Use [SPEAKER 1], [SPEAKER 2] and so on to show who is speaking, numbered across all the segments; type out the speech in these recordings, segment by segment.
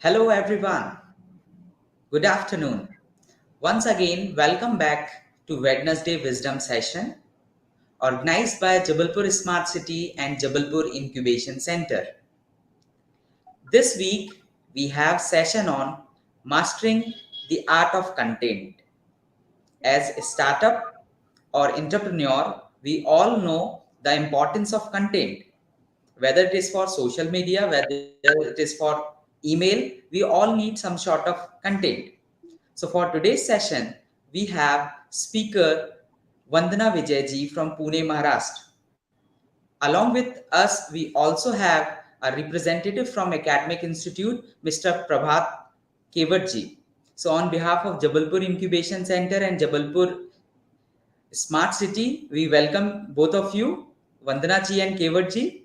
[SPEAKER 1] Hello everyone. Good afternoon. Once again, welcome back to Wednesday Wisdom Session organized by Jabalpur Smart City and Jabalpur Incubation Center. This week, we have session on mastering the art of content. As a startup or entrepreneur, we all know the importance of content. Whether it is for social media, whether it is for email, we all need some sort of content. So for today's session, we have speaker Vandana Vijay ji from Pune, Maharashtra. Along with us, we also have a representative from Academic Institute, Mr. Prabhat Kevat ji. So on behalf of Jabalpur Incubation Center and Jabalpur Smart City, we welcome both of you, Vandana ji and Kevat ji.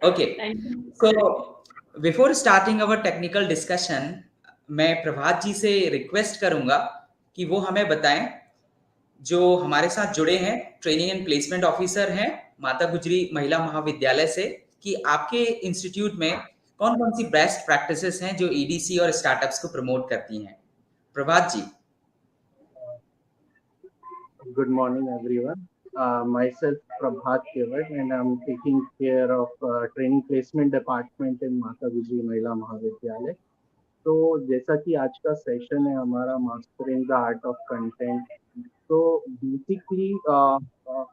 [SPEAKER 1] Okay,
[SPEAKER 2] Thank you.
[SPEAKER 1] so before starting our technical discussion, मैं प्रभात जी से request करूंगा कि वो हमें बताएं जो हमारे साथ जुड़े हैं ट्रेनिंग एंड प्लेसमेंट ऑफिसर हैं माता गुजरी महिला महाविद्यालय से कि आपके इंस्टीट्यूट में कौन कौन सी बेस्ट प्रैक्टिसेस हैं जो ईडीसी और स्टार्टअप्स को प्रमोट करती हैं प्रभात जी
[SPEAKER 3] Good morning, everyone. Myself, Prabhat Kevat, and I'm taking care of training placement department in Mata Vijay Mahila Mahavidyalay. तो जैसा कि आज का सेशन है हमारा mastering the art of content, तो बेसिकली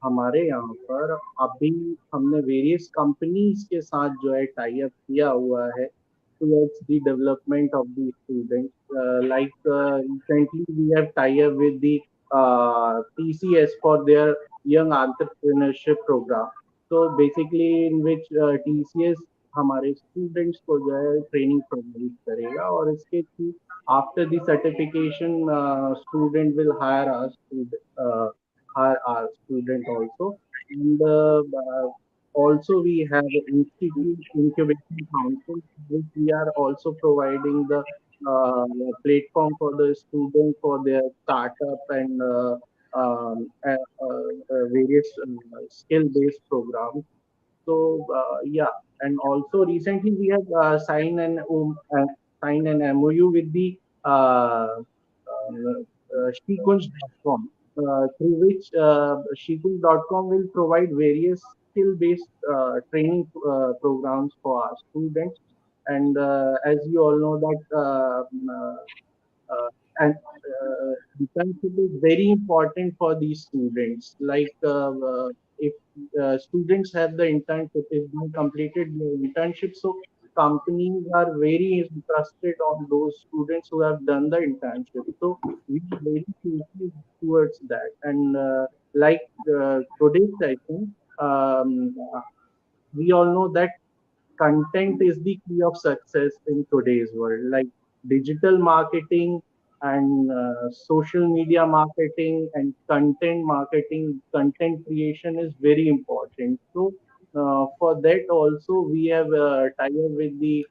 [SPEAKER 3] हमारे यहाँ पर अभी हमने वेरियस कंपनीज के साथ जो है टाई अप किया हुआ है towards the development of the students. Recently, we have tied up with the TCS for their young entrepreneurship program. So basically, in which TCS हमारे स्टूडेंट्स को जो है ट्रेनिंग प्रोवाइड करेगा और इसके through after the certification student will hire our student also. And also we have institute incubation council, which we are also providing the uh, platform for the student for their startup and various skill-based programs. So yeah, and also recently we have signed an MOU with the Shrikunj.com, through which Shrikunj.com will provide various skill-based training programs for our students. And as you all know that and internship is very important for these students. If students have the internship, if they completed the internship, so companies are very interested on those students who have done the internship. So we are very seriously towards that. And today's session, we all know that content is the key of success in today's world. Like digital marketing and social media marketing and content marketing, content creation is very important. So for that also we have tied up with the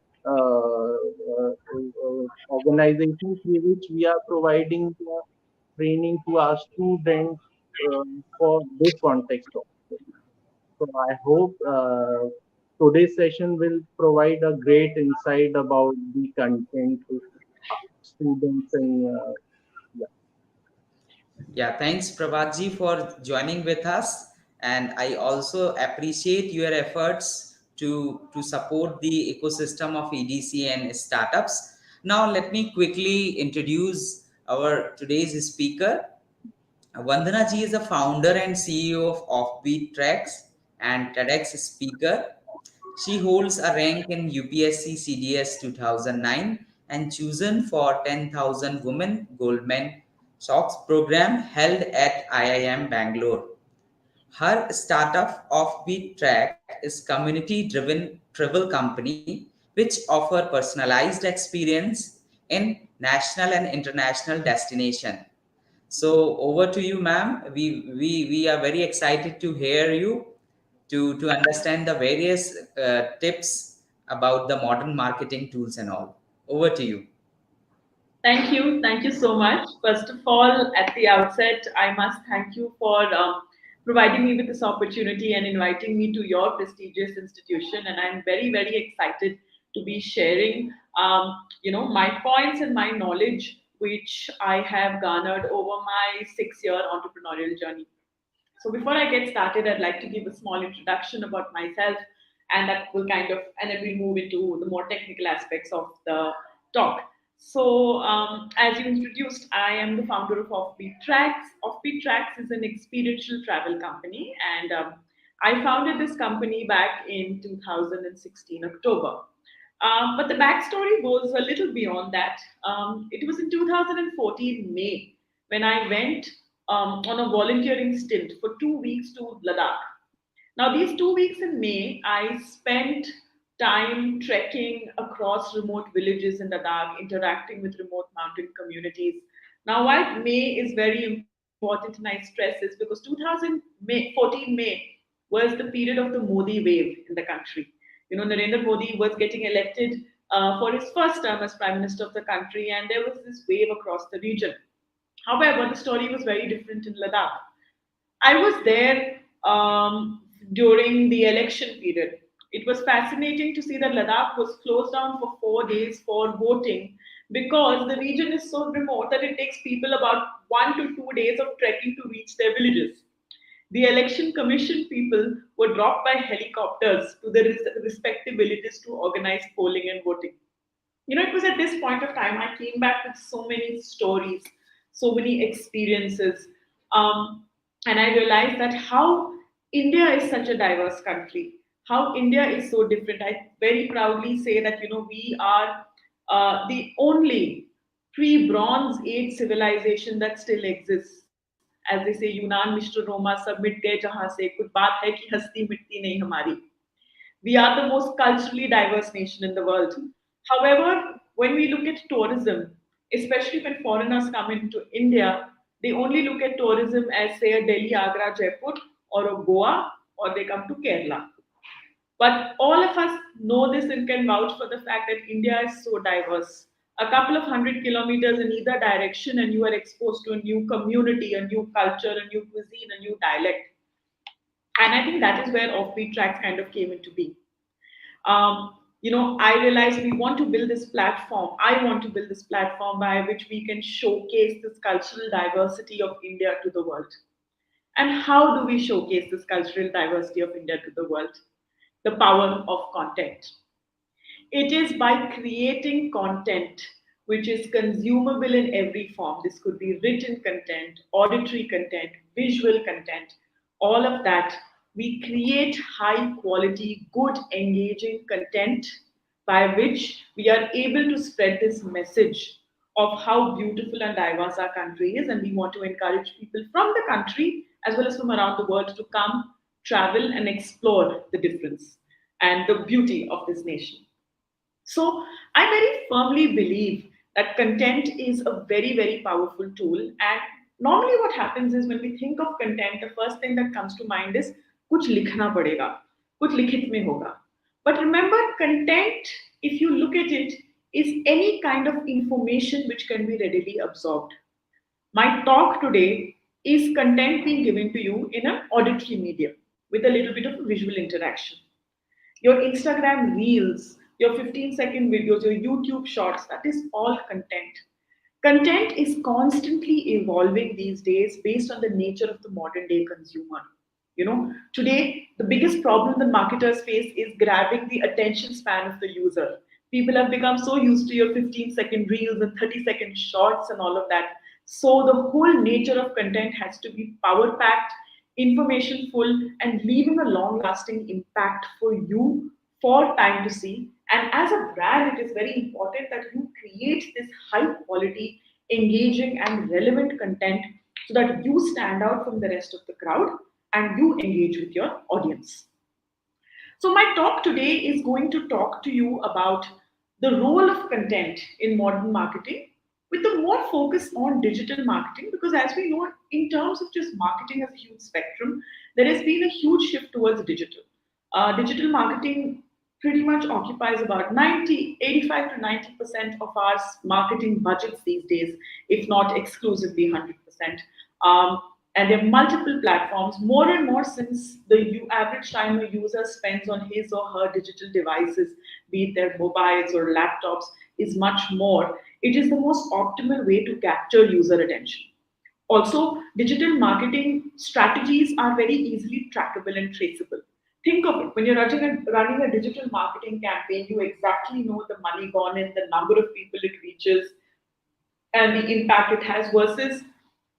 [SPEAKER 3] organizations through which we are providing training to our students for this context also. So I hope today's session will provide a great insight about the content to students and yeah.
[SPEAKER 1] Yeah, thanks Prabhat ji for joining with us, and I also appreciate your efforts to support the ecosystem of EDC and startups. Now let me quickly introduce our today's speaker. Vandana ji is the founder and CEO of Offbeat Tracks and TEDx speaker. She holds a rank in UPSC CDS 2009 and chosen for 10,000 Women Goldman Sachs program held at IIM Bangalore. Her startup Offbeat Track is community-driven travel company which offer personalized experience in national and international destination. So over to you, ma'am. We are very excited to hear you to understand the various tips about the modern marketing tools and all. Over to you.
[SPEAKER 2] Thank you. Thank you so much. First of all, at the outset, I must thank you for providing me with this opportunity and inviting me to your prestigious institution. And I'm very, very excited to be sharing, my points and my knowledge, which I have garnered over my 6-year entrepreneurial journey. So before I get started, I'd like to give a small introduction about myself, and that will and then we'll move into the more technical aspects of the talk. So, as you introduced, I am the founder of Offbeat Tracks. Offbeat Tracks is an experiential travel company, and I founded this company back in 2016 October. But the backstory goes a little beyond that. It was in 2014 May when I went on a volunteering stint for 2 weeks to Ladakh. Now, these 2 weeks in May, I spent time trekking across remote villages in Ladakh, interacting with remote mountain communities. Now, why May is very important and I stress is because 2014 May was the period of the Modi wave in the country. Narendra Modi was getting elected for his first term as Prime Minister of the country, and there was this wave across the region. However, the story was very different in Ladakh. I was there during the election period. It was fascinating to see that Ladakh was closed down for 4 days for voting because the region is so remote that it takes people about 1 to 2 days of trekking to reach their villages. The election commission people were dropped by helicopters to the respective villages to organize polling and voting. It was at this point of time I came back with so many stories, so many experiences, um, and I realized that how India is such a diverse country, how India is so different. I very proudly say that we are the only pre-Bronze Age civilization that still exists. As they say, यूनान mister Roma सब मिट गए जहां से कुछ बात है कि हस्ती मिटती नहीं हमारी. We are the most culturally diverse nation in the world. However, when we look at tourism, especially when foreigners come into India, they only look at tourism as, say, a Delhi, Agra, Jaipur, or a Goa, or they come to Kerala. But all of us know this and can vouch for the fact that India is so diverse. A couple of 100 kilometers in either direction, and you are exposed to a new community, a new culture, a new cuisine, a new dialect. And I think that is where Offbeat Tracks kind of came into being. I realized we want to build this platform. I want to build this platform by which we can showcase this cultural diversity of India to the world. And how do we showcase this cultural diversity of India to the world? The power of content. It is by creating content which is consumable in every form. This could be written content, auditory content, visual content, all of that. We create high quality, good, engaging content by which we are able to spread this message of how beautiful and diverse our country is. And we want to encourage people from the country as well as from around the world to come, travel, and explore the difference and the beauty of this nation. So I very firmly believe that content is a very, very powerful tool. And normally what happens is when we think of content, the first thing that comes to mind is kuch likhna padega, kuch likhit mein hoga. But remember, content, if you look at it, is any kind of information which can be readily absorbed. My talk today is content being given to you in an auditory medium with a little bit of visual interaction. Your Instagram reels, your 15-second videos, your YouTube shorts, that is all content. Content is constantly evolving these days based on the nature of the modern day consumer. Today, the biggest problem that marketers face is grabbing the attention span of the user. People have become so used to your 15-second reels and 30-second shorts and all of that. So, the whole nature of content has to be power packed, information full, and leaving a long lasting impact for you for time to see. And as a brand, it is very important that you create this high quality, engaging, and relevant content so that you stand out from the rest of the crowd and you engage with your audience. So, my talk today is going to talk to you about the role of content in modern marketing with the more focus on digital marketing, because as we know, in terms of just marketing as a huge spectrum, there has been a huge shift towards digital. Digital marketing pretty much occupies about 85 to 90% of our marketing budgets these days, if not exclusively 100%. And there are multiple platforms. More and more, since the average time a user spends on his or her digital devices, be it their mobiles or laptops, is much more. It is the most optimal way to capture user attention. Also, digital marketing strategies are very easily trackable and traceable. Think of it, when you're running a digital marketing campaign, you exactly know the money gone in, the number of people it reaches, and the impact it has versus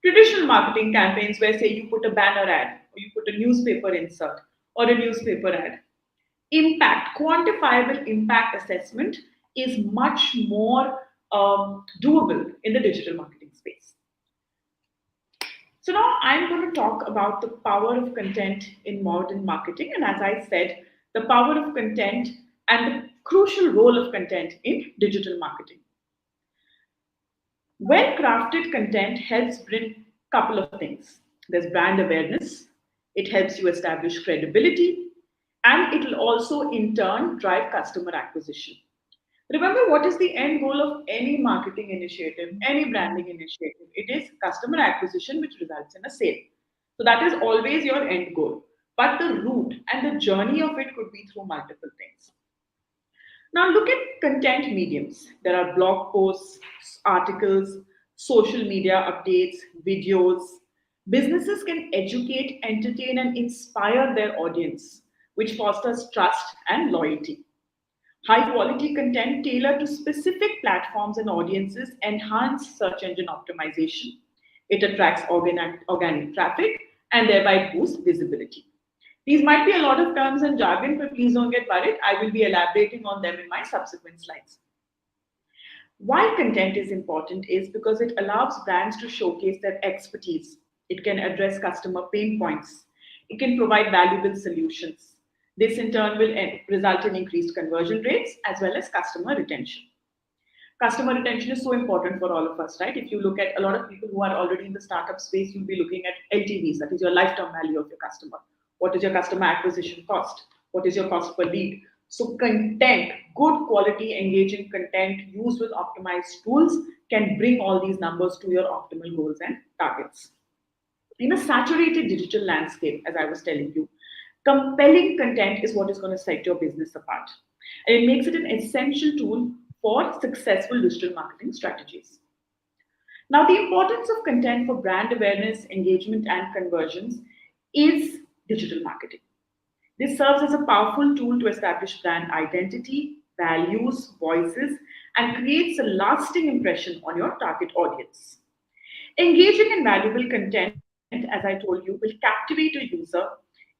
[SPEAKER 2] traditional marketing campaigns where, say, you put a banner ad or you put a newspaper insert or a newspaper ad. Impact, quantifiable impact assessment is much more doable in the digital marketing space. So now I'm going to talk about the power of content in modern marketing, and as I said, the power of content and the crucial role of content in digital marketing. Well crafted content helps bring a couple of things. There's brand awareness, it helps you establish credibility, and it will also in turn drive customer acquisition. Remember, what is the end goal of any marketing initiative, any branding initiative? It is customer acquisition, which results in a sale. So that is always your end goal. But the route and the journey of it could be through multiple things. Now, look at content mediums. There are blog posts, articles, social media updates, videos. Businesses can educate, entertain, and inspire their audience, which fosters trust and loyalty. High quality content tailored to specific platforms and audiences enhance search engine optimization. It attracts organic traffic and thereby boosts visibility. These might be a lot of terms and jargon, but please don't get worried. I will be elaborating on them in my subsequent slides. Why content is important is because it allows brands to showcase their expertise. It can address customer pain points. It can provide valuable solutions. This in turn will result in increased conversion rates as well as customer retention. Customer retention is so important for all of us, right? If you look at a lot of people who are already in the startup space, you'll be looking at LTVs, that is your lifetime value of your customer. What is your customer acquisition cost? What is your cost per lead? So content, good quality engaging content used with optimized tools can bring all these numbers to your optimal goals and targets. In a saturated digital landscape, as I was telling you, compelling content is what is going to set your business apart. And it makes it an essential tool for successful digital marketing strategies. Now, the importance of content for brand awareness, engagement, and conversions is digital marketing. This serves as a powerful tool to establish brand identity, values, voices, and creates a lasting impression on your target audience. Engaging in valuable content, as I told you, will captivate a user,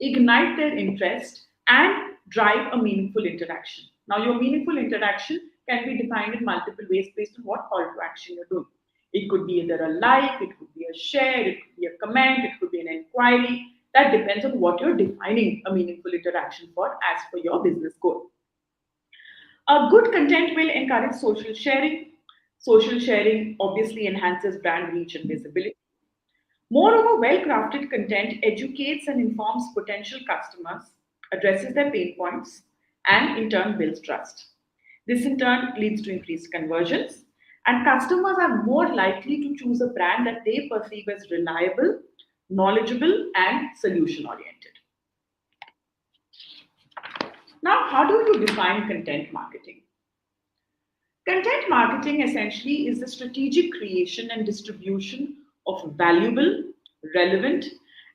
[SPEAKER 2] ignite their interest, and drive a meaningful interaction. Now, your meaningful interaction can be defined in multiple ways based on what call to action you're doing. It could be either a like, it could be a share, it could be a comment, it could be an inquiry. That depends on what you're defining a meaningful interaction for as per your business goal. A good content will encourage social sharing. Social sharing obviously enhances brand reach and visibility. Moreover, well crafted content educates and informs potential customers, addresses their pain points, and in turn builds trust. This in turn leads to increased conversions, and customers are more likely to choose a brand that they perceive as reliable, knowledgeable, and solution oriented. Now, how do you define content marketing? Content marketing essentially is the strategic creation and distribution of valuable, relevant,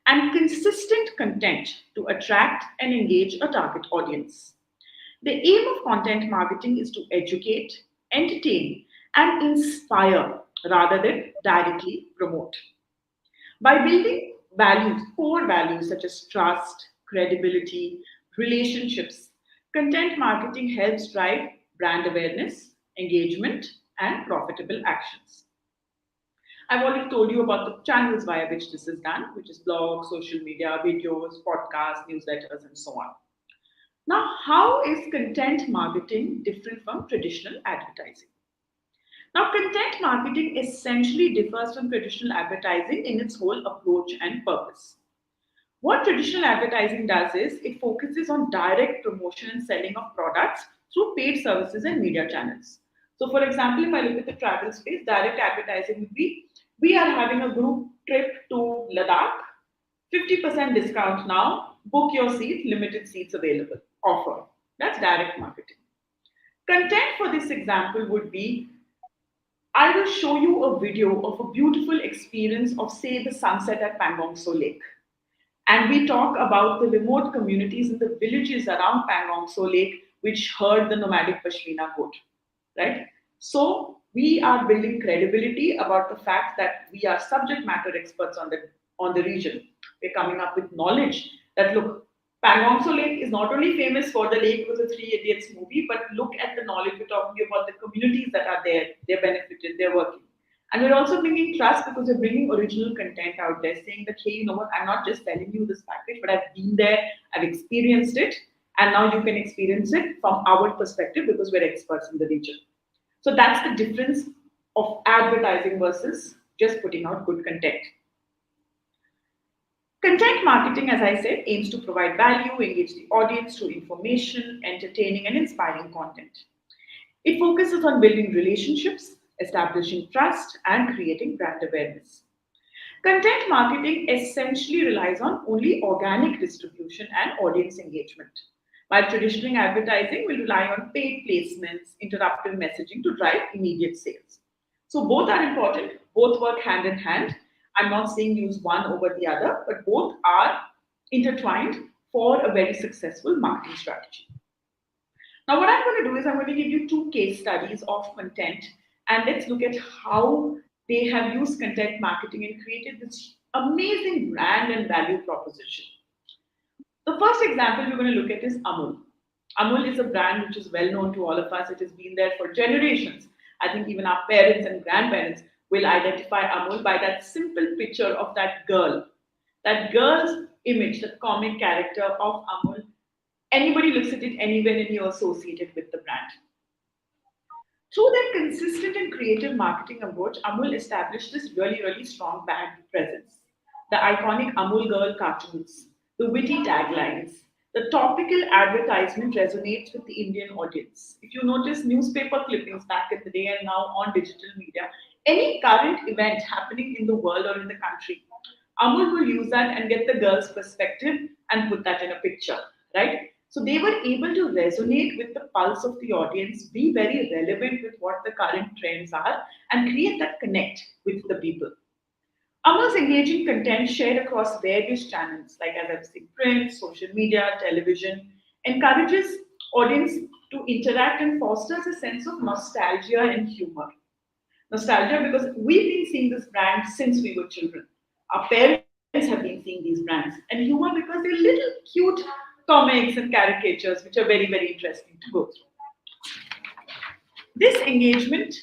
[SPEAKER 2] and consistent content to attract and engage a target audience. The aim of content marketing is to educate, entertain, and inspire rather than directly promote. By building values, core values such as trust, credibility, relationships, content marketing helps drive brand awareness, engagement, and profitable actions. I've already told you about the channels via which this is done, which is blogs, social media, videos, podcasts, newsletters, and so on. Now, how is content marketing different from traditional advertising? Now, content marketing essentially differs from traditional advertising in its whole approach and purpose. What traditional advertising does is it focuses on direct promotion and selling of products through paid services and media channels. So, for example, if I look at the travel space, direct advertising would be We are having a group trip to Ladakh, 50% discount now, book your seat, limited seats available, offer. That's direct marketing. Content for this example would be I will show you a video of a beautiful experience of, say, the sunset at Pangong So Lake. And we talk about the remote communities in the villages around Pangong So Lake which herd the nomadic Pashmina goat, right? So we are building credibility about the fact that we are subject matter experts on the region. We're coming up with knowledge that look, Pangong So Lake is not only famous for the lake with the Three Idiots movie, but look at the knowledge we're talking about the communities that are there, they're benefited, they're working. And we're also bringing trust because we're bringing original content out there, saying that, hey, you know what, I'm not just selling you this package, but I've been there, I've experienced it, and now you can experience it from our perspective because we're experts in the region. So that's the difference of advertising versus just putting out good content. Content marketing, as I said, aims to provide value, engage the audience through information, entertaining, and inspiring content. It focuses on building relationships, establishing trust, and creating brand awareness. Content marketing essentially relies on only organic distribution and audience engagement, while traditional advertising will rely on paid placements, interruptive messaging to drive immediate sales. So both are important, both work hand in hand. I'm not saying use one over the other, but both are intertwined for a very successful marketing strategy. Now, what I'm going to do is I'm going to give you two case studies of content, and let's look at how they have used content marketing and created this amazing brand and value proposition. The first example we're going to look at is Amul. Amul is a brand which is well known to all of us. It has been there for generations. I think even our parents and grandparents will identify Amul by that simple picture of that girl. That girl's image, the comic character of Amul, anybody looks at it anywhere and you associate it with the brand. Through their consistent and creative marketing approach, Amul established this really, really strong brand presence. The iconic Amul Girl cartoons, the witty taglines, the topical advertisement resonates with the Indian audience. If you notice newspaper clippings back in the day and now on digital media, any current event happening in the world or in the country, Amul will use that and get the girl's perspective and put that in a picture, right? So they were able to resonate with the pulse of the audience, be very relevant with what the current trends are, and create that connect with the people. Amul's engaging content shared across various channels, like as I've seen, print, social media, television, encourages audience to interact and fosters a sense of nostalgia and humor. Nostalgia because we've been seeing this brand since we were children. Our parents have been seeing these brands, and humor because they're little cute comics and caricatures which are very, very interesting to go through. This engagement,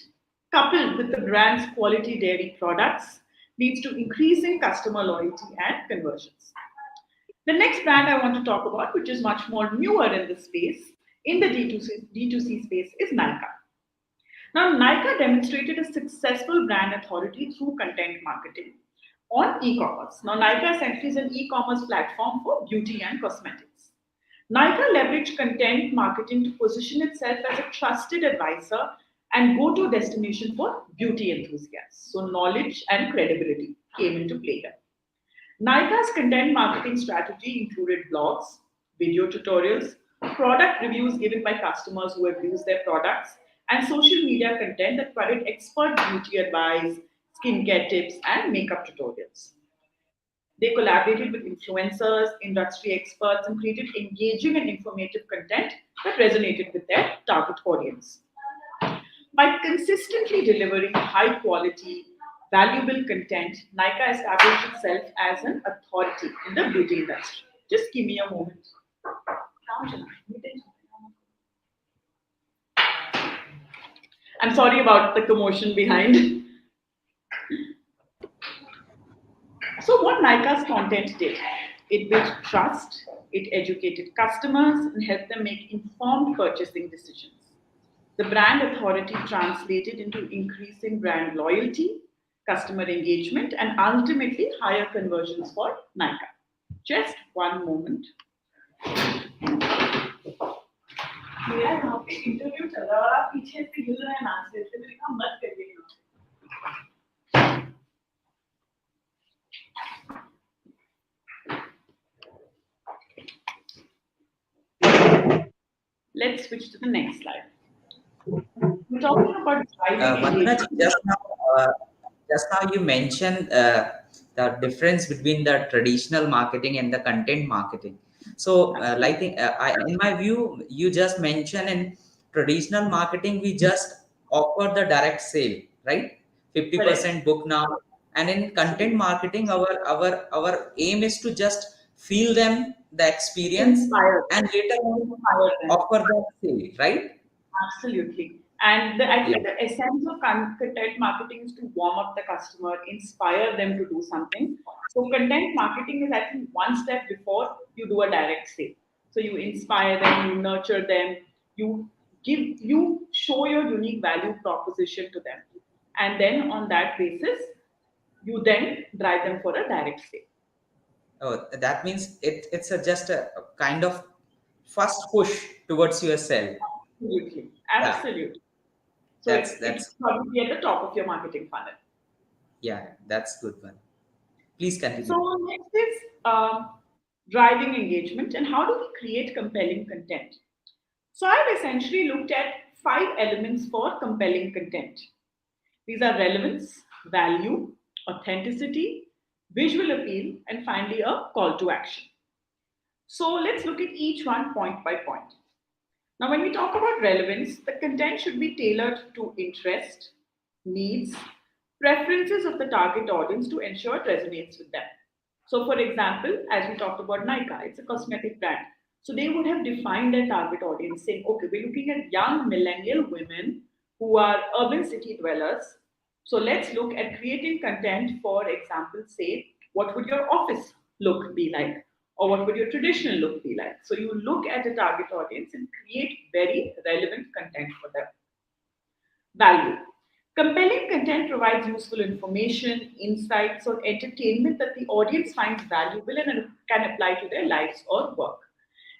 [SPEAKER 2] coupled with the brand's quality dairy products, leads to increasing customer loyalty and conversions. The next brand I want to talk about, which is much more newer in this space, in the D2C space, is Nykaa. Now, Nykaa demonstrated a successful brand authority through content marketing on e-commerce. Now, Nykaa essentially is an e-commerce platform for beauty and cosmetics. Nykaa leveraged content marketing to position itself as a trusted advisor and go-to destination for beauty enthusiasts. So, knowledge and credibility came into play here. Nykaa's content marketing strategy included blogs, video tutorials, product reviews given by customers who have used their products, and social media content that provided expert beauty advice, skincare tips, and makeup tutorials. They collaborated with influencers, industry experts, and created engaging and informative content that resonated with their target audience. By consistently delivering high quality, valuable content, Nykaa established itself as an authority in the beauty industry. Just give me a moment. I'm sorry about the commotion behind. So, what Nykaa's content did, it built trust, it educated customers, and helped them make informed purchasing decisions. The brand authority translated into increasing brand loyalty, customer engagement, and ultimately higher conversions for Nykaa. Just one moment. मेरा यहाँ पे interview चल रहा है और आप पीछे से हिल रहे हैं नाच रहे थे मैंने कहा मत करिए let's switch to the next slide. We're talking about driving
[SPEAKER 1] Vandana ji,
[SPEAKER 2] engagement.
[SPEAKER 1] uh, just now you mentioned the difference between the traditional marketing and the content marketing. So,
[SPEAKER 2] Absolutely.
[SPEAKER 1] in my view, you just mentioned in traditional marketing, we just offer the direct sale, right?
[SPEAKER 2] Correct.
[SPEAKER 1] 50% book now. And in content
[SPEAKER 2] Absolutely.
[SPEAKER 1] marketing, our aim is to just feel them the experience
[SPEAKER 2] Inspire
[SPEAKER 1] and
[SPEAKER 2] them.
[SPEAKER 1] later on
[SPEAKER 2] Inspire them.
[SPEAKER 1] offer the sale, right?
[SPEAKER 2] Absolutely. And I
[SPEAKER 1] Yeah.
[SPEAKER 2] think the essence of content marketing is to warm up the customer, inspire them to do something. So content marketing is, I think, one step before you do a direct sale. So you inspire them, you nurture them, you show your unique value proposition to them. And then on that basis, you then drive them for a direct sale.
[SPEAKER 1] Oh, that means it's just a kind of first push towards yourself.
[SPEAKER 2] Absolutely.
[SPEAKER 1] Yeah,
[SPEAKER 2] Absolutely. So
[SPEAKER 1] that's
[SPEAKER 2] it's
[SPEAKER 1] that's
[SPEAKER 2] probably at the top of your marketing funnel.
[SPEAKER 1] yeah, that's good one. Please
[SPEAKER 2] So
[SPEAKER 1] continue.
[SPEAKER 2] next is driving engagement and how do we create compelling content? So I've essentially looked at 5 elements for compelling content. These are relevance, value, authenticity, visual appeal, and finally a call to action. So let's look at each one point by point. Now, when we talk about relevance, the content should be tailored to interest, needs, preferences of the target audience to ensure it resonates with them. So, for example, as we talked about Nika, it's a cosmetic brand. So, they would have defined their target audience saying, okay, we're looking at young millennial women who are urban city dwellers. So, let's look at creating content, for example, say, what would your office look be like? Or what would your traditional look be like? So, you look at a target audience and create very relevant content for them. Value. Compelling content provides useful information, insights, or entertainment that the audience finds valuable and can apply to their lives or work.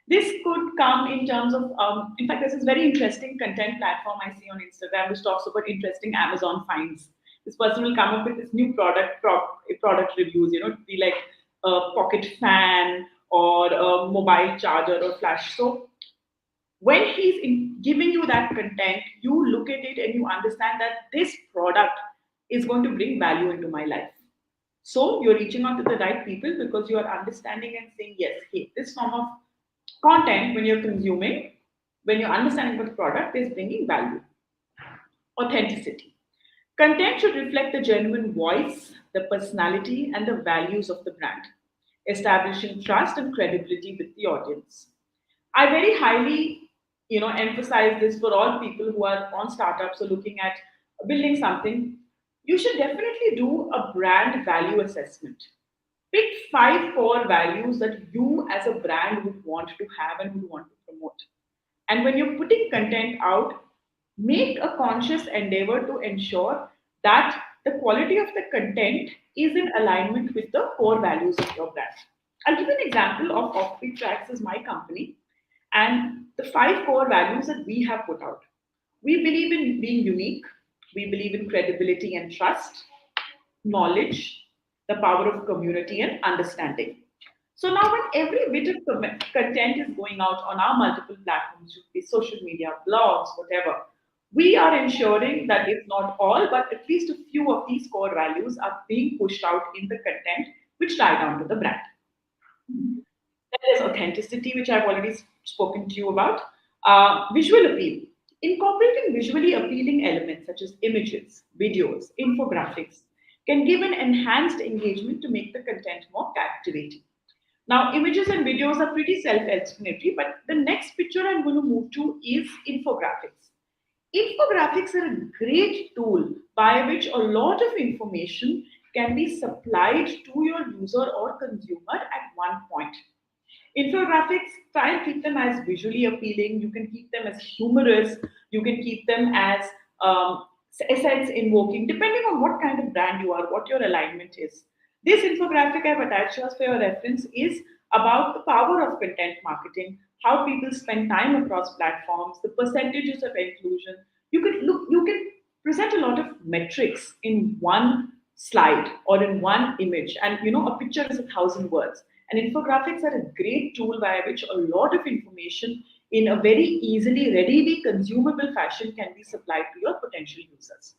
[SPEAKER 2] This could come in terms of, in fact, there's this very interesting content platform I see on Instagram which talks about interesting Amazon finds. This person will come up with this new product reviews, it would be like a pocket fan or a mobile charger or flash. So when giving you that content, you look at it and you understand that this product is going to bring value into my life. So you're reaching out to the right people because you are understanding and saying, yes, hey, this form of content, when you're consuming, when you're understanding what the product is bringing value. Authenticity. Content should reflect the genuine voice, the personality, and the values of the brand, establishing trust and credibility with the audience. I very highly, emphasize this for all people who are on startups or looking at building something. You should definitely do a brand value assessment. Pick 5 core values that you as a brand would want to have and would want to promote. And when you're putting content out, make a conscious endeavor to ensure that the quality of the content is in alignment with the core values of your brand. I'll give an example of Offbeat Tracks as my company and the 5 core values that we have put out. We believe in being unique, we believe in credibility and trust, knowledge, the power of community, and understanding. So now, when every bit of content is going out on our multiple platforms, should be social media, blogs, whatever, we are ensuring that if not all, but at least a few of these core values are being pushed out in the content which tie down to the brand. There is authenticity, which I've already spoken to you about. Visual appeal. Incorporating visually appealing elements such as images, videos, infographics can give an enhanced engagement to make the content more captivating. Now, images and videos are pretty self explanatory, but the next picture I'm going to move to is infographics. Infographics are a great tool by which a lot of information can be supplied to your user or consumer at one point. Infographics, try and keep them as visually appealing. You can keep them as humorous. You can keep them as sense invoking, depending on what kind of brand you are, what your alignment is. This infographic I've attached to us for your reference is about the power of content marketing, how people spend time across platforms, the percentages of inclusion. You can present a lot of metrics in one slide or in one image, and a picture is 1,000 words. And infographics are a great tool by which a lot of information in a very easily, readily consumable fashion can be supplied to your potential users.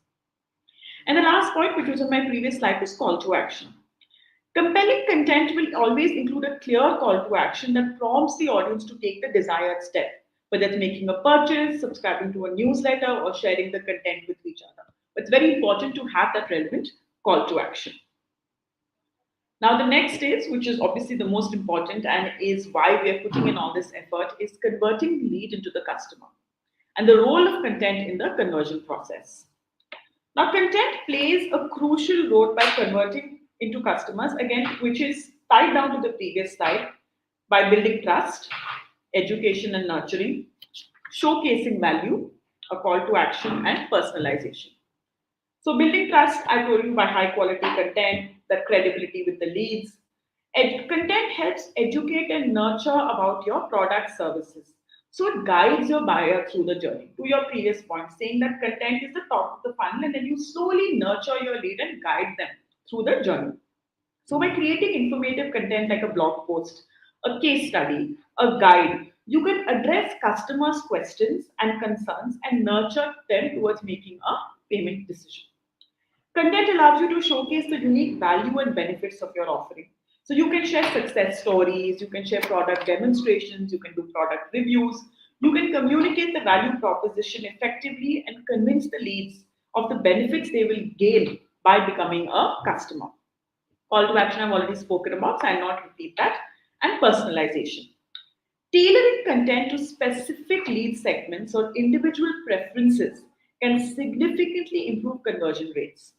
[SPEAKER 2] And the last point, which was on my previous slide, is call to action. Compelling content will always include a clear call to action that prompts the audience to take the desired step, whether it's making a purchase, subscribing to a newsletter, or sharing the content with each other. But it's very important to have that relevant call to action. Now, the next stage, which is obviously the most important and is why we are putting in all this effort, is converting the lead into the customer and the role of content in the conversion process. Now, content plays a crucial role by converting into customers, again, which is tied down to the previous slide by building trust, education and nurturing, showcasing value, a call to action, and personalization. So, building trust, I told you, by high quality content, the credibility with the leads. Content helps educate and nurture about your product services. So, it guides your buyer through the journey. To your previous point, saying that content is the top of the funnel, and then you slowly nurture your lead and guide them through the journey. So, by creating informative content like a blog post, a case study, a guide, you can address customers' questions and concerns and nurture them towards making a payment decision. Content allows you to showcase the unique value and benefits of your offering. So you can share success stories, you can share product demonstrations, you can do product reviews, you can communicate the value proposition effectively and convince the leads of the benefits they will gain by becoming a customer. Call to action I've already spoken about, so I'll not repeat that. And personalization. Tailoring content to specific lead segments or individual preferences can significantly improve conversion rates.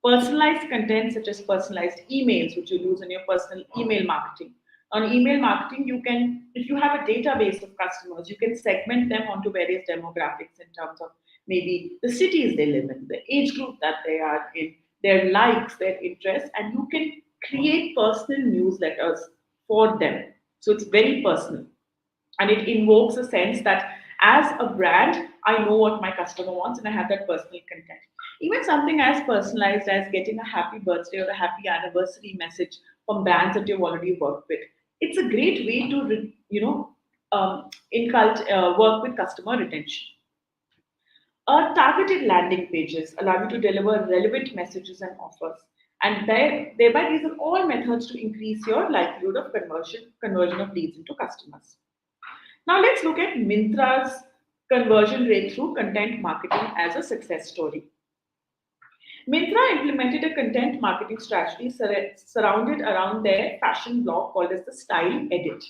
[SPEAKER 2] Personalized content, such as personalized emails, which you use in your personal email marketing. On email marketing, you can, if you have a database of customers, you can segment them onto various demographics in terms of maybe the cities they live in, the age group that they are in, their likes, their interests, and you can create personal newsletters for them. So it's very personal. And it invokes a sense that as a brand, I know what my customer wants and I have that personal content. Even something as personalized as getting a happy birthday or a happy anniversary message from brands that you've already worked with. It's a great way to, work with customer retention. Targeted landing pages allow you to deliver relevant messages and offers. And thereby, these are all methods to increase your likelihood of conversion of leads into customers. Now let's look at Myntra's conversion rate through content marketing as a success story. Myntra implemented a content marketing strategy surrounded around their fashion blog called as the Style Edit.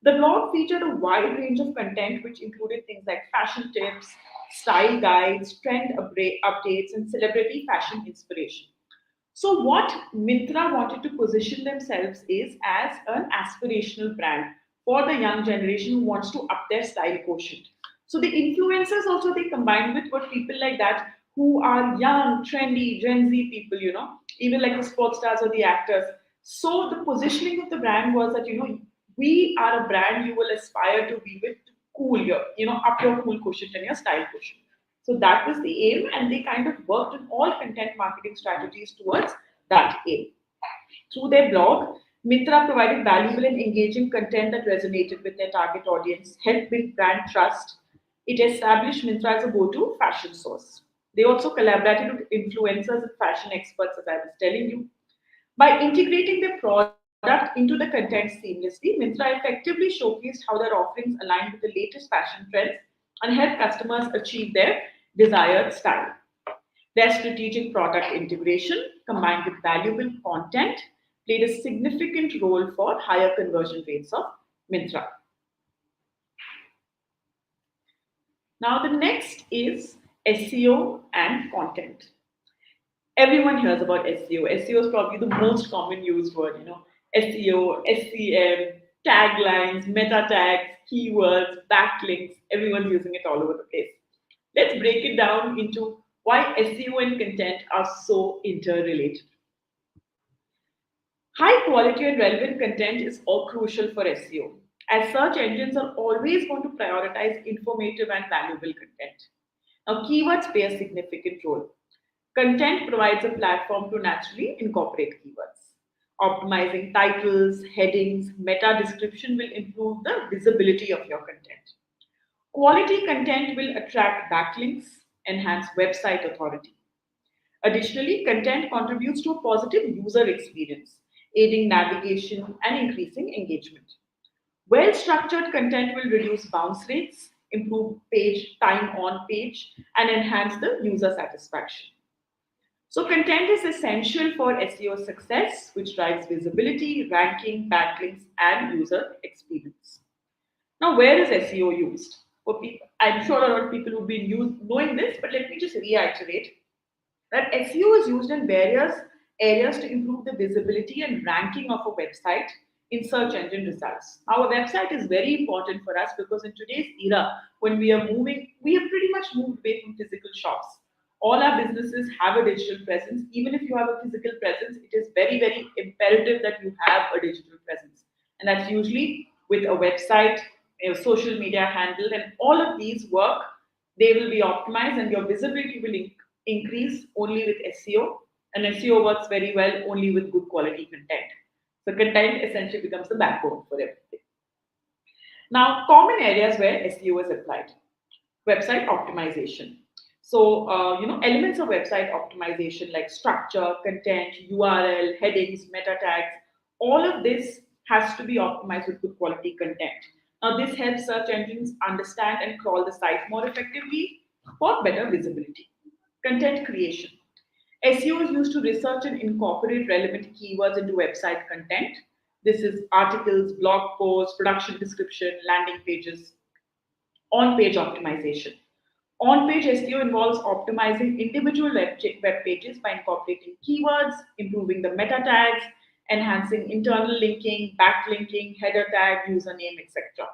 [SPEAKER 2] The blog featured a wide range of content which included things like fashion tips, style guides, trend updates, and celebrity fashion inspiration. So, what Myntra wanted to position themselves is as an aspirational brand for the young generation who wants to up their style quotient. So, the influencers also they combined with were people like that who are young, trendy, Gen Z people, even like the sports stars or the actors. So, the positioning of the brand was that, we are a brand you will aspire to be with to cool up your cool quotient and your style quotient. So that was the aim, and they kind of worked on all content marketing strategies towards that aim. Through their blog, Mitra provided valuable and engaging content that resonated with their target audience, helped build brand trust. It established Myntra as a go-to fashion source. They also collaborated with influencers and fashion experts, as I was telling you. By integrating their product into the content seamlessly, Myntra effectively showcased how their offerings aligned with the latest fashion trends and helped customers achieve their desired style. Their strategic product integration, combined with valuable content, played a significant role for higher conversion rates of Myntra. Now, the next is SEO and content. Everyone hears about SEO. SEO is probably the most common used word, SEO, SEM, taglines, meta tags, keywords, backlinks. Everyone's using it all over the place. Let's break it down into why SEO and content are so interrelated. High quality and relevant content is all crucial for SEO, as search engines are always going to prioritize informative and valuable content. Now, keywords play a significant role. Content provides a platform to naturally incorporate keywords. Optimizing titles, headings, meta description will improve the visibility of your content. Quality content will attract backlinks, enhance website authority. Additionally, content contributes to a positive user experience, aiding navigation and increasing engagement. Well structured content will reduce bounce rates, improve page time on page, and enhance the user satisfaction. So, content is essential for SEO success, which drives visibility, ranking, backlinks, and user experience. Now, where is SEO used? For people, I'm sure a lot of people who've been knowing this, but let me just reiterate that SEO is used in various areas to improve the visibility and ranking of a website in search engine results. Our website is very important for us because in today's era, when we are moving, we have pretty much moved away from physical shops. All our businesses have a digital presence. Even if you have a physical presence, it is very, very imperative that you have a digital presence. And that's usually with a website, a social media handle, and all of these work, they will be optimized and your visibility will increase only with SEO, and SEO works very well only with good quality content. So content essentially becomes the backbone for everything. Now, common areas where SEO is applied: website optimization. So, elements of website optimization like structure, content, URL, headings, meta tags, all of this has to be optimized with good quality content. Now, this helps search engines understand and crawl the site more effectively for better visibility. Content creation. SEO is used to research and incorporate relevant keywords into website content. This is articles, blog posts, production description, landing pages. On page optimization. On page SEO involves optimizing individual web pages by incorporating keywords, improving the meta tags, enhancing internal linking, backlinking, header tag, username, etc.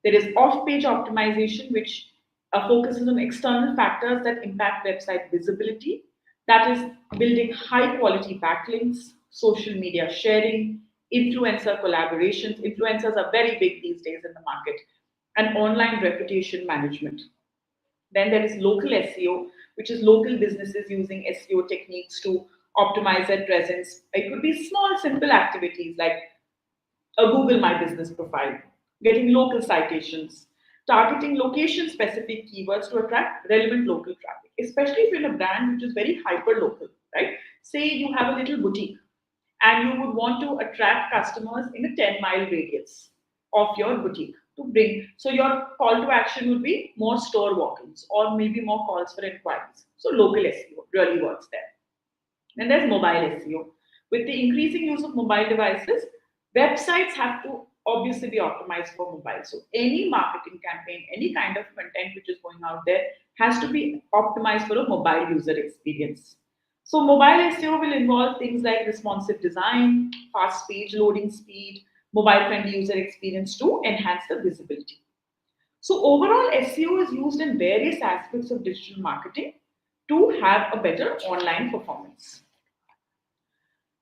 [SPEAKER 2] There is off page optimization, which focuses on external factors that impact website visibility. That is building high quality backlinks, social media sharing, influencer collaborations. Influencers are very big these days in the market, and online reputation management. Then there is local SEO, which is local businesses using SEO techniques to optimize their presence. It could be small, simple activities like a Google My Business profile, getting local citations, targeting location specific keywords to attract relevant local traffic, especially if you're in a brand which is very hyper local, right? Say you have a little boutique and you would want to attract customers in a 10-mile radius of your boutique to bring. So your call to action would be more store walk-ins or maybe more calls for inquiries. So local SEO really works there. Then there's mobile SEO. With the increasing use of mobile devices, websites have to obviously be optimized for mobile. So any marketing campaign, any kind of content which is going out there has to be optimized for a mobile user experience. So mobile SEO will involve things like responsive design, fast page loading speed, mobile-friendly user experience to enhance the visibility. So overall, SEO is used in various aspects of digital marketing to have a better online performance.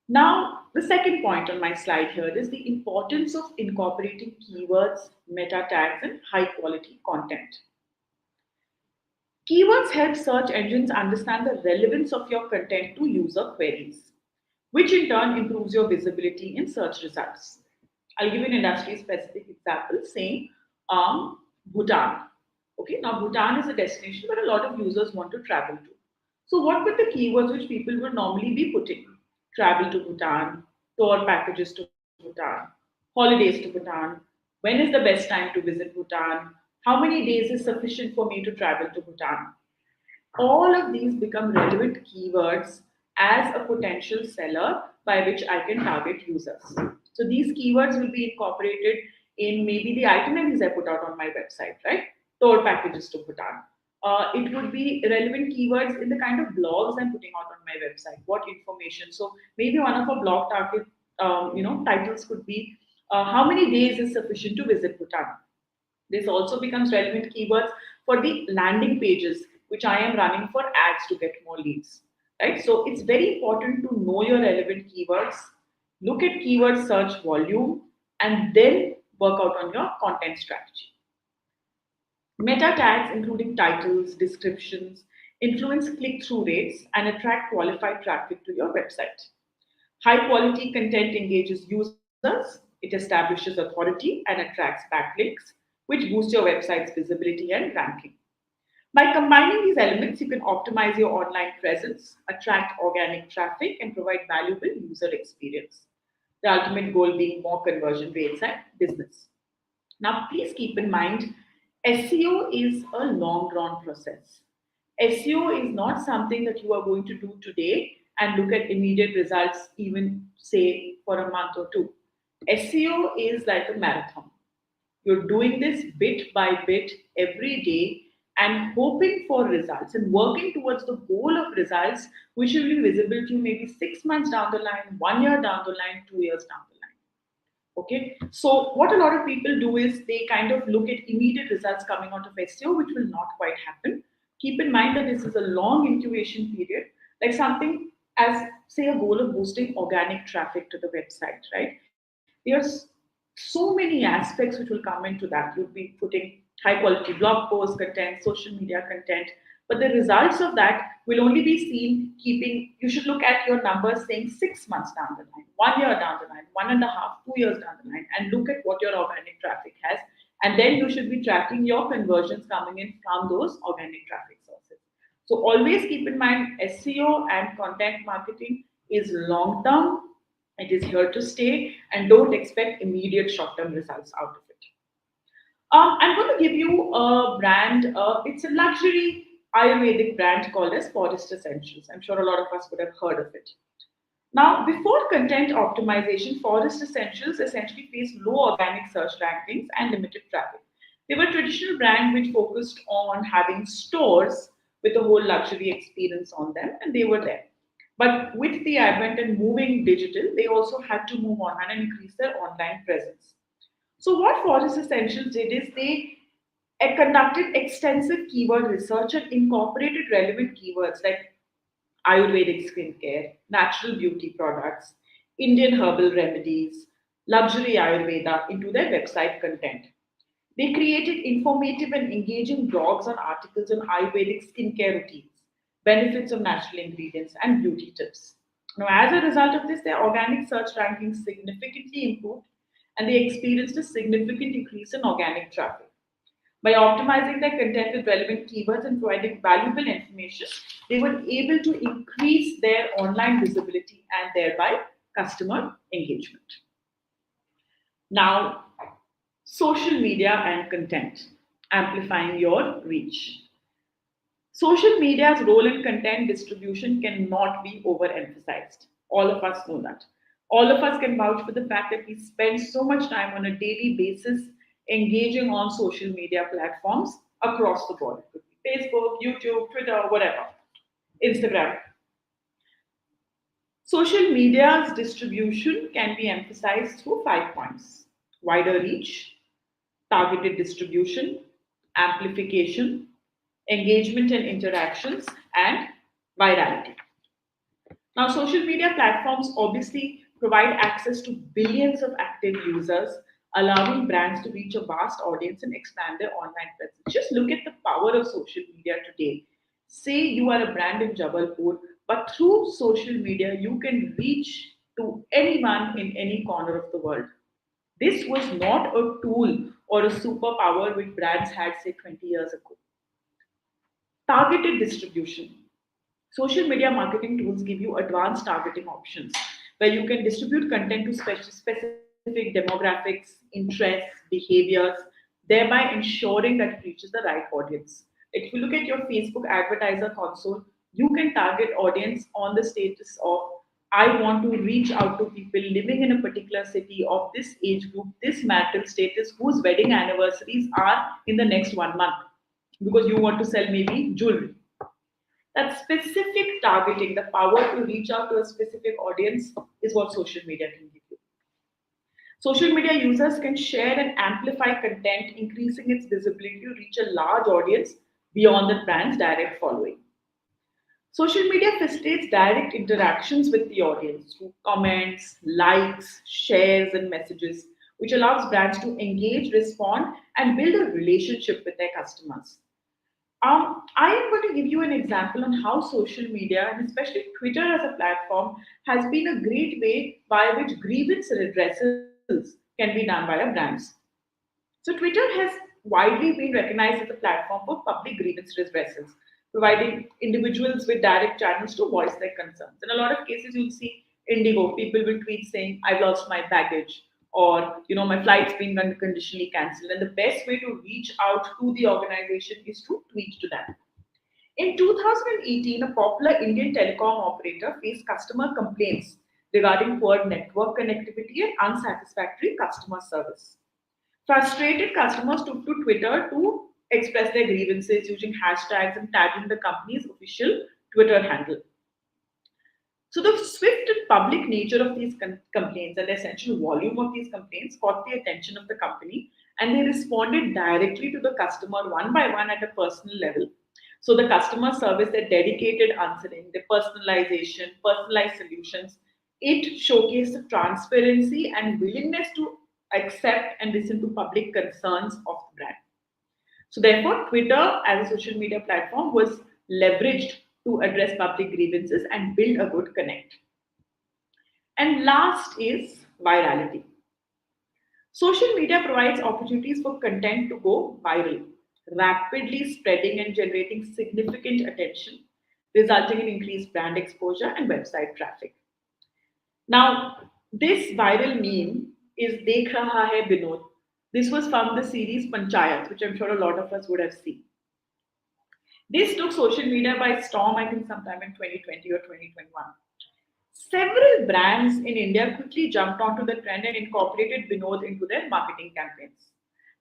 [SPEAKER 2] Now, the second point on my slide here is the importance of incorporating keywords, meta tags, and high quality content. Keywords help search engines understand the relevance of your content to user queries, which in turn improves your visibility in search results. I'll give you an industry specific example saying Bhutan. Okay, now Bhutan is a destination where a lot of users want to travel to. So, what were the keywords which people would normally be putting? Travel to Bhutan, tour packages to Bhutan, holidays to Bhutan, when is the best time to visit Bhutan, how many days is sufficient for me to travel to Bhutan. All of these become relevant keywords as a potential seller by which I can target users. So these keywords will be incorporated in maybe the itineraries I put out on my website, right? Tour packages to Bhutan. It would be relevant keywords in the kind of blogs I'm putting out on my website. What information? So maybe one of our blog target, titles could be how many days is sufficient to visit Bhutan. This also becomes relevant keywords for the landing pages, which I am running for ads to get more leads. Right? So it's very important to know your relevant keywords, look at keyword search volume, and then work out on your content strategy. Meta tags, including titles, descriptions, influence click through rates and attract qualified traffic to your website. High quality content engages users, it establishes authority and attracts backlinks, which boosts your website's visibility and ranking. By combining these elements, you can optimize your online presence, attract organic traffic, and provide valuable user experience. The ultimate goal being more conversion rates and business. Now, please keep in mind, SEO is a long drawn process. SEO is not something that you are going to do today and look at immediate results, even say for a month or two. SEO is like a marathon. You're doing this bit by bit every day and hoping for results and working towards the goal of results, which will be visible to you maybe 6 months down the line, 1 year down the line, 2 years down the line. Okay, so what a lot of people do is they kind of look at immediate results coming out of SEO, which will not quite happen. Keep in mind that this is a long incubation period, like something as, say, a goal of boosting organic traffic to the website, right? There's so many aspects which will come into that. You'll be putting high quality blog posts, content, social media content, but the results of that will only be seen keeping, you should look at your numbers saying 6 months down the line, 1 year down the line, 1.5, 2 years down the line, and look at what your organic traffic has. And then you should be tracking your conversions coming in from those organic traffic sources. So always keep in mind SEO and content marketing is long term, it is here to stay, and don't expect immediate short term results out of it. I'm going to give you a brand. It's a luxury Ayurvedic brand called as Forest Essentials. I'm sure a lot of us would have heard of it. Now, before content optimization, Forest Essentials essentially faced low organic search rankings and limited traffic. They were a traditional brand which focused on having stores with a whole luxury experience on them, and they were there. But with the advent and moving digital, they also had to move on and increase their online presence. So, what Forest Essentials did is they conducted extensive keyword research and incorporated relevant keywords like Ayurvedic skincare, natural beauty products, Indian herbal remedies, luxury Ayurveda into their website content. They created informative and engaging blogs and articles on Ayurvedic skincare routines, benefits of natural ingredients, and beauty tips. Now, as a result of this, their organic search rankings significantly improved and they experienced a significant increase in organic traffic. By optimizing their content with relevant keywords and providing valuable information, they were able to increase their online visibility and thereby customer engagement. Now, social media and content, amplifying your reach. Social media's role in content distribution cannot be overemphasized. All of us know that. All of us can vouch for the fact that we spend so much time on a daily basis engaging on social media platforms across the board. It could be Facebook, YouTube, Twitter, whatever, Instagram. Social media's distribution can be emphasized through 5 points: wider reach, targeted distribution, amplification, engagement and interactions, and virality. Now, social media platforms obviously provide access to billions of active users, allowing brands to reach a vast audience and expand their online presence. Just look at the power of social media today. Say you are a brand in Jabalpur, but through social media, you can reach to anyone in any corner of the world. This was not a tool or a superpower which brands had, say, 20 years ago. Targeted distribution. Social media marketing tools give you advanced targeting options where you can distribute content to specific demographics, interests, behaviors, thereby ensuring that it reaches the right audience. If you look at your Facebook advertiser console, you can target audience on the status of I want to reach out to people living in a particular city of this age group, this marital status, whose wedding anniversaries are in the next 1 month because you want to sell maybe jewelry. That specific targeting, the power to reach out to a specific audience, is what social media can give you. Social media users can share and amplify content, increasing its visibility to reach a large audience beyond the brand's direct following. Social media facilitates direct interactions with the audience through comments, likes, shares, and messages, which allows brands to engage, respond, and build a relationship with their customers. I am going to give you an example on how social media, and especially Twitter as a platform, has been a great way by which grievance redressals can be done by our brands. So Twitter has widely been recognized as a platform for public grievance redressals, providing individuals with direct channels to voice their concerns. In a lot of cases, you'll see Indigo, people will tweet saying, "I've lost my baggage," or my flight's been unconditionally cancelled. And the best way to reach out to the organization is to tweet to them. In 2018, a popular Indian telecom operator faced customer complaints regarding poor network connectivity and unsatisfactory customer service. Frustrated customers took to Twitter to express their grievances using hashtags and tagging the company's official Twitter handle. So, the swift and public nature of these complaints and the essential volume of these complaints caught the attention of the company, and they responded directly to the customer one by one at a personal level. So, the customer service, their dedicated answering, the personalization, personalized solutions, it showcased the transparency and willingness to accept and listen to public concerns of the brand. So, therefore, Twitter as a social media platform was leveraged to address public grievances and build a good connect. And last is virality. Social media provides opportunities for content to go viral, rapidly spreading and generating significant attention, resulting in increased brand exposure and website traffic. Now, this viral meme is Dekh Raha Hai Binod. This was from the series Panchayat, which I'm sure a lot of us would have seen. This took social media by storm, I think, sometime in 2020 or 2021. Several brands in India quickly jumped onto the trend and incorporated Vinod into their marketing campaigns.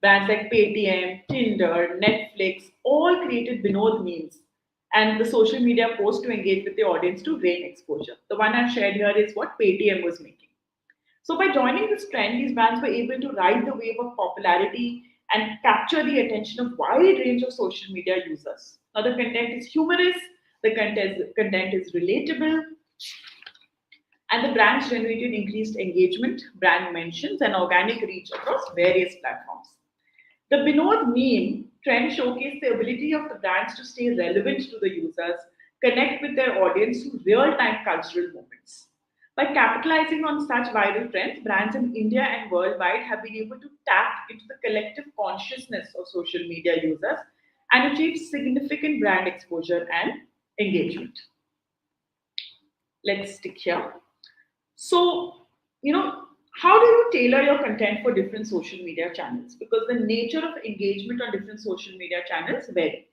[SPEAKER 2] Brands like Paytm, Tinder, Netflix all created Vinod memes and the social media posts to engage with the audience to gain exposure. The one I've shared here is what Paytm was making. So, by joining this trend, these brands were able to ride the wave of popularity and capture the attention of wide range of social media users. Now, the content is humorous, the content is relatable, and the brands generated increased engagement, brand mentions, and organic reach across various platforms. The Binod meme trend showcased the ability of the brands to stay relevant to the users, connect with their audience through real time cultural moments. By capitalizing on such viral trends, brands in India and worldwide have been able to tap into the collective consciousness of social media users and achieve significant brand exposure and engagement. Let's stick here. So, how do you tailor your content for different social media channels? Because the nature of engagement on different social media channels vary.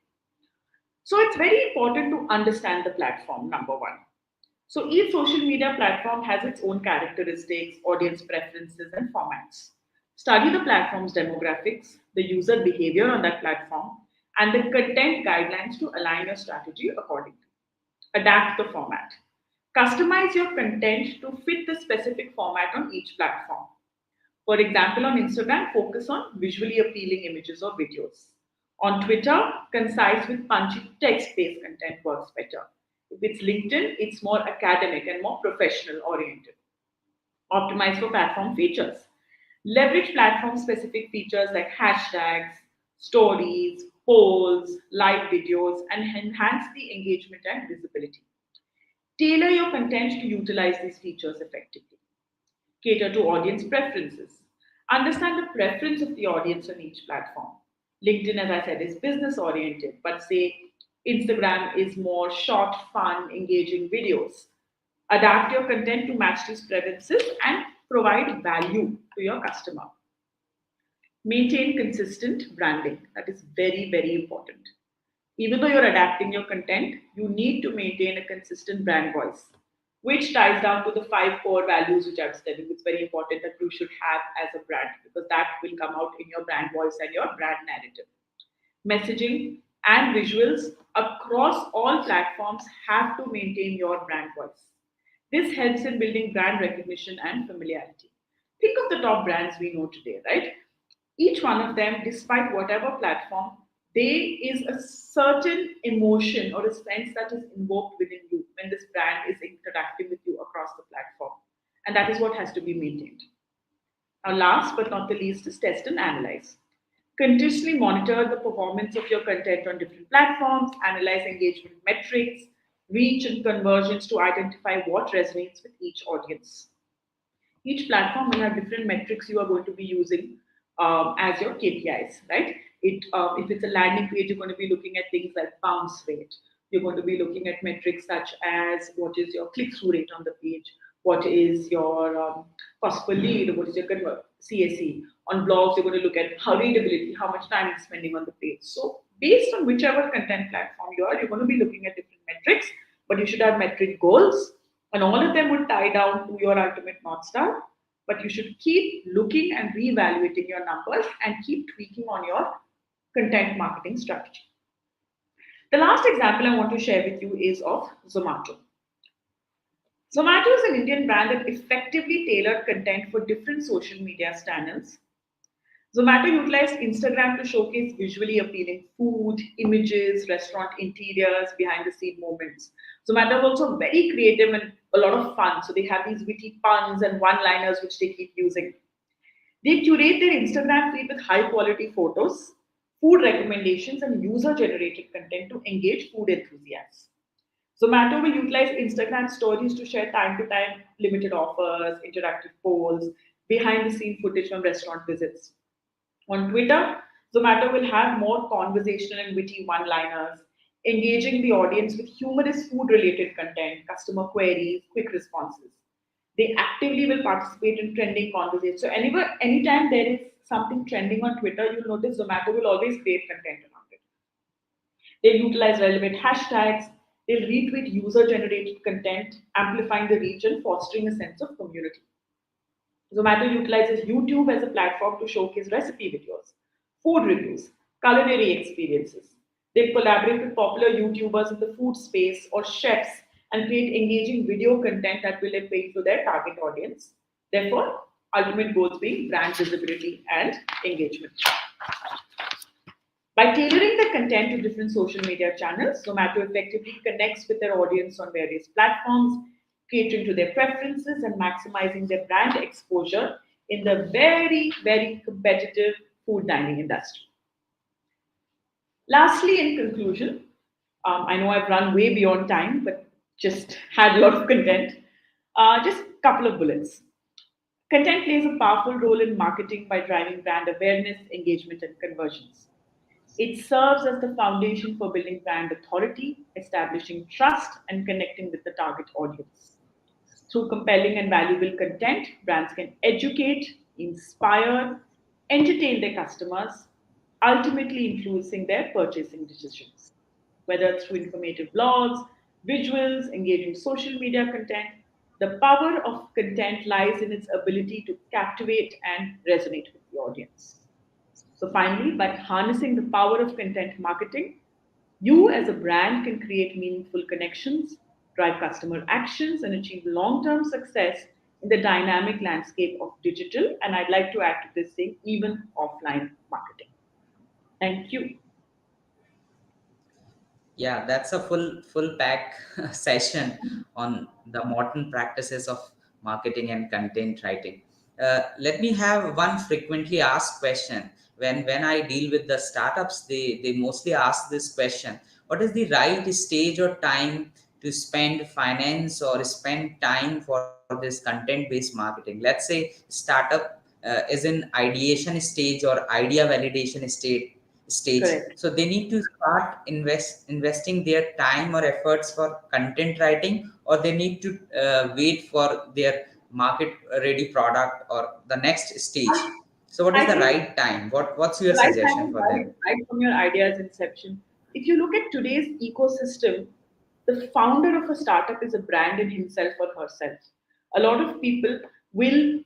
[SPEAKER 2] So, it's very important to understand the platform, number one. So, each social media platform has its own characteristics, audience preferences, and formats. Study the platform's demographics, the user behavior on that platform, and the content guidelines to align your strategy accordingly. Adapt the format. Customize your content to fit the specific format on each platform. For example, on Instagram, focus on visually appealing images or videos. On Twitter, concise with punchy text based content works better. If it's LinkedIn, it's more academic and more professional oriented. Optimize for platform features. Leverage platform specific features like hashtags, stories, polls, live videos, and enhance the engagement and visibility. Tailor your content to utilize these features effectively. Cater to audience preferences. Understand the preference of the audience on each platform. LinkedIn, as I said, is business oriented, but say Instagram is more short, fun, engaging videos. Adapt your content to match these preferences and provide value to your customer. Maintain consistent branding. That is very, very important. Even though you're adapting your content, you need to maintain a consistent brand voice, which ties down to the five core values which I was telling. It's very important that you should have as a brand because that will come out in your brand voice and your brand narrative. Messaging and visuals across all platforms have to maintain your brand voice. This helps in building brand recognition and familiarity. Think of the top brands we know today, right? Each one of them, despite whatever platform, there is a certain emotion or a sense that is invoked within you when this brand is interacting with you across the platform. And that is what has to be maintained. Now, last but not the least is test and analyze. Continuously monitor the performance of your content on different platforms, analyze engagement metrics, reach and conversions to identify what resonates with each audience. Each platform will have different metrics you are going to be using as your KPIs, right? If it's a landing page, you're going to be looking at things like bounce rate. You're going to be looking at metrics such as what is your click-through rate on the page, what is your cost per lead, what is your CAC. On blogs, you're going to look at how readability, how much time it's spending on the page. So based on whichever content platform you're going to be looking at different metrics, but you should have metric goals, and all of them would tie down to your ultimate North Star. But you should keep looking and reevaluating your numbers and keep tweaking on your content marketing strategy. The last example I want to share with you is of Zomato. Zomato is an Indian brand that effectively tailored content for different social media channels. Zomato utilized Instagram to showcase visually appealing food, images, restaurant interiors, behind the scene moments. Zomato is also very creative and a lot of fun. So they have these witty puns and one liners which they keep using. They curate their Instagram feed with high quality photos, food recommendations, and user generated content to engage food enthusiasts. Zomato will utilize Instagram stories to share time to time limited offers, interactive polls, behind the scene footage from restaurant visits. On Twitter, Zomato will have more conversational and witty one liners, engaging the audience with humorous food related content, customer queries, quick responses. They actively will participate in trending conversations. So, anytime there is something trending on Twitter, you'll notice Zomato will always create content around it. They'll utilize relevant hashtags, they'll retweet user generated content, amplifying the reach and fostering a sense of community. Zomato utilizes YouTube as a platform to showcase recipe videos, food reviews, culinary experiences. They collaborate with popular YouTubers in the food space or chefs and create engaging video content that will appeal to their target audience. Therefore, ultimate goals being brand visibility and engagement. By tailoring the content to different social media channels, Zomato effectively connects with their audience on various platforms, catering to their preferences and maximizing their brand exposure in the very, very competitive food dining industry. Lastly, in conclusion, I know I've run way beyond time, but just had a lot of content. Just a couple of bullets. Content plays a powerful role in marketing by driving brand awareness, engagement, and conversions. It serves as the foundation for building brand authority, establishing trust, and connecting with the target audience. Through compelling and valuable content, brands can educate, inspire, entertain their customers, ultimately influencing their purchasing decisions. Whether through informative blogs, visuals, engaging social media content, the power of content lies in its ability to captivate and resonate with the audience. So, finally, by harnessing the power of content marketing, you as a brand can create meaningful connections, drive customer actions, and achieve long term success in the dynamic landscape of digital. And I'd like to add to this thing, even offline marketing. Thank you.
[SPEAKER 1] Yeah, that's a full pack session on the modern practices of marketing and content writing. Let me have one frequently asked question. When I deal with the startups, they mostly ask this question: what is the right stage or time to spend finance or spend time for this content based marketing? Let's say startup is in ideation stage or idea validation stage,
[SPEAKER 2] Correct.
[SPEAKER 1] so they need to start investing their time or efforts for content writing, or they need to wait for their market ready product or the next stage. So what is
[SPEAKER 2] I
[SPEAKER 1] the
[SPEAKER 2] think
[SPEAKER 1] right time? What's your
[SPEAKER 2] right
[SPEAKER 1] suggestion
[SPEAKER 2] time,
[SPEAKER 1] for them?
[SPEAKER 2] right from your ideas inception. If you look at today's ecosystem, the founder of a startup is a brand in himself or herself. A lot of people will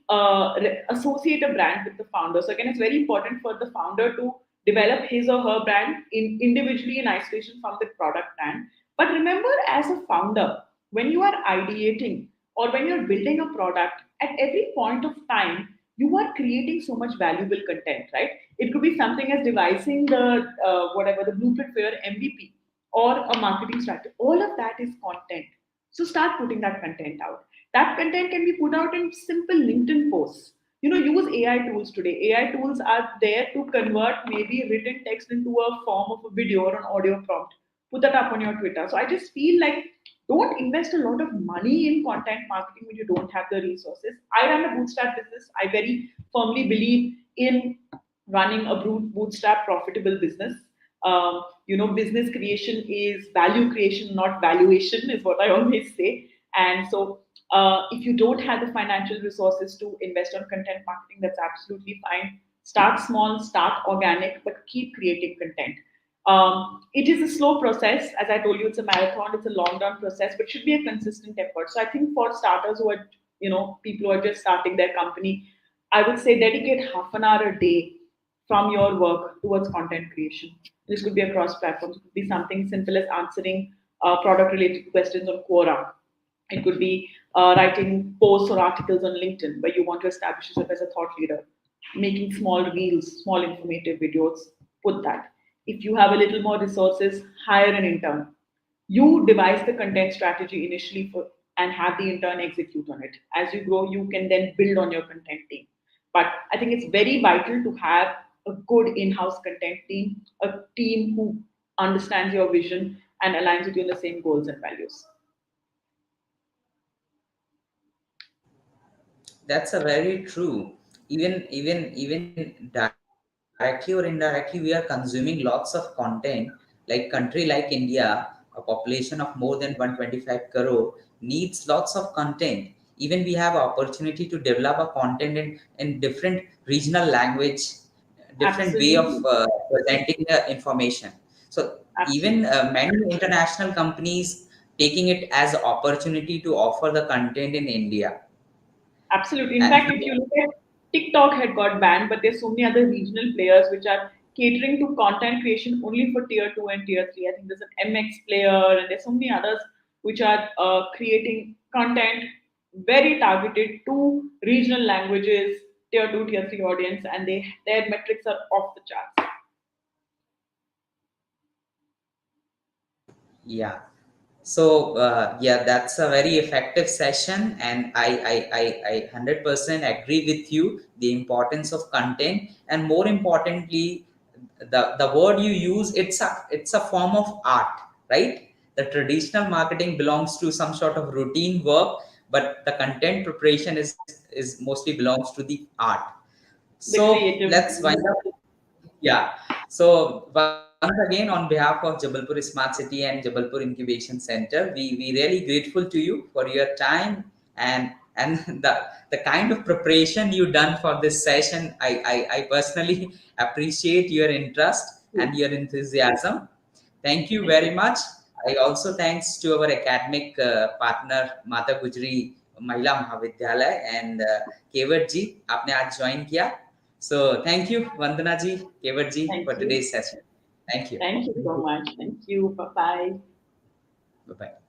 [SPEAKER 2] associate a brand with the founder. So again, it's very important for the founder to develop his or her brand individually in isolation from the product brand. But remember, as a founder, when you are ideating or when you're building a product, at every point of time, you are creating so much valuable content, right? It could be something as devising the whatever the blueprint for your MVP or a marketing strategy. All of that is content. So start putting that content out. That content can be put out in simple LinkedIn posts. Use AI tools today. AI tools are there to convert maybe written text into a form of a video or an audio prompt. Put that up on your Twitter. So I just feel like don't invest a lot of money in content marketing when you don't have the resources. I run a bootstrap business. I very firmly believe in running a bootstrap profitable business. Business creation is value creation, not valuation, is what I always say. And so, if you don't have the financial resources to invest on content marketing, that's absolutely fine. Start small, start organic, but keep creating content. It is a slow process. As I told you, it's a marathon, it's a long run process, but should be a consistent effort. So I think for starters who are, people who are just starting their company, I would say dedicate half an hour a day from your work towards content creation. This could be across platforms. It could be something simple as answering product related questions on Quora. It could be writing posts or articles on LinkedIn where you want to establish yourself as a thought leader, making small reels, small informative videos. Put that. If you have a little more resources, hire an intern. You devise the content strategy initially for and have the intern execute on it. As you grow, you can then build on your content team. But I think it's very vital to have a good in-house content team, a team who understands your vision and aligns with you in the same goals and values.
[SPEAKER 1] That's a very true. Even directly or indirectly, we are consuming lots of content. Like country like India, a population of more than 125 crore, needs lots of content. Even we have opportunity to develop a content in different regional language, different way of
[SPEAKER 2] Absolutely.
[SPEAKER 1] presenting the information. So even
[SPEAKER 2] Absolutely.
[SPEAKER 1] many international companies taking it as opportunity to offer the content in India.
[SPEAKER 2] Absolutely. In
[SPEAKER 1] And
[SPEAKER 2] fact, if you look at TikTok had got banned, but there's so many other regional players which are catering to content creation only for tier two and tier three. I think there's an MX player, and there's so many others which are creating content very targeted to regional languages, tier two, tier three audience, and their metrics are off the charts.
[SPEAKER 1] yeah. So yeah, that's a very effective session, and I 100% agree with you the importance of content, and more importantly, the word you use, it's a form of art, right? The traditional marketing belongs to some sort of routine work, but the content preparation is mostly belongs to the art.
[SPEAKER 2] The
[SPEAKER 1] So
[SPEAKER 2] creative
[SPEAKER 1] let's wind
[SPEAKER 2] mind.
[SPEAKER 1] up. Yeah. So once again, on behalf of Jabalpur Smart City and Jabalpur Incubation Center, we really grateful to you for your time and the kind of preparation you done for this session. I personally appreciate your interest and your enthusiasm. Thank you
[SPEAKER 2] Thank
[SPEAKER 1] very
[SPEAKER 2] you.
[SPEAKER 1] much. I also thanks to our academic partner Mata Gujri Mahila Mahavidyalay and Kevat ji, आपने आज join किया. So thank you, Vandana ji, Kevat ji,
[SPEAKER 2] Thank
[SPEAKER 1] for
[SPEAKER 2] you.
[SPEAKER 1] today's session. Thank you.
[SPEAKER 2] Thank you
[SPEAKER 3] Thank
[SPEAKER 2] so
[SPEAKER 3] you.
[SPEAKER 2] much. Thank you. Bye bye.
[SPEAKER 1] Bye bye.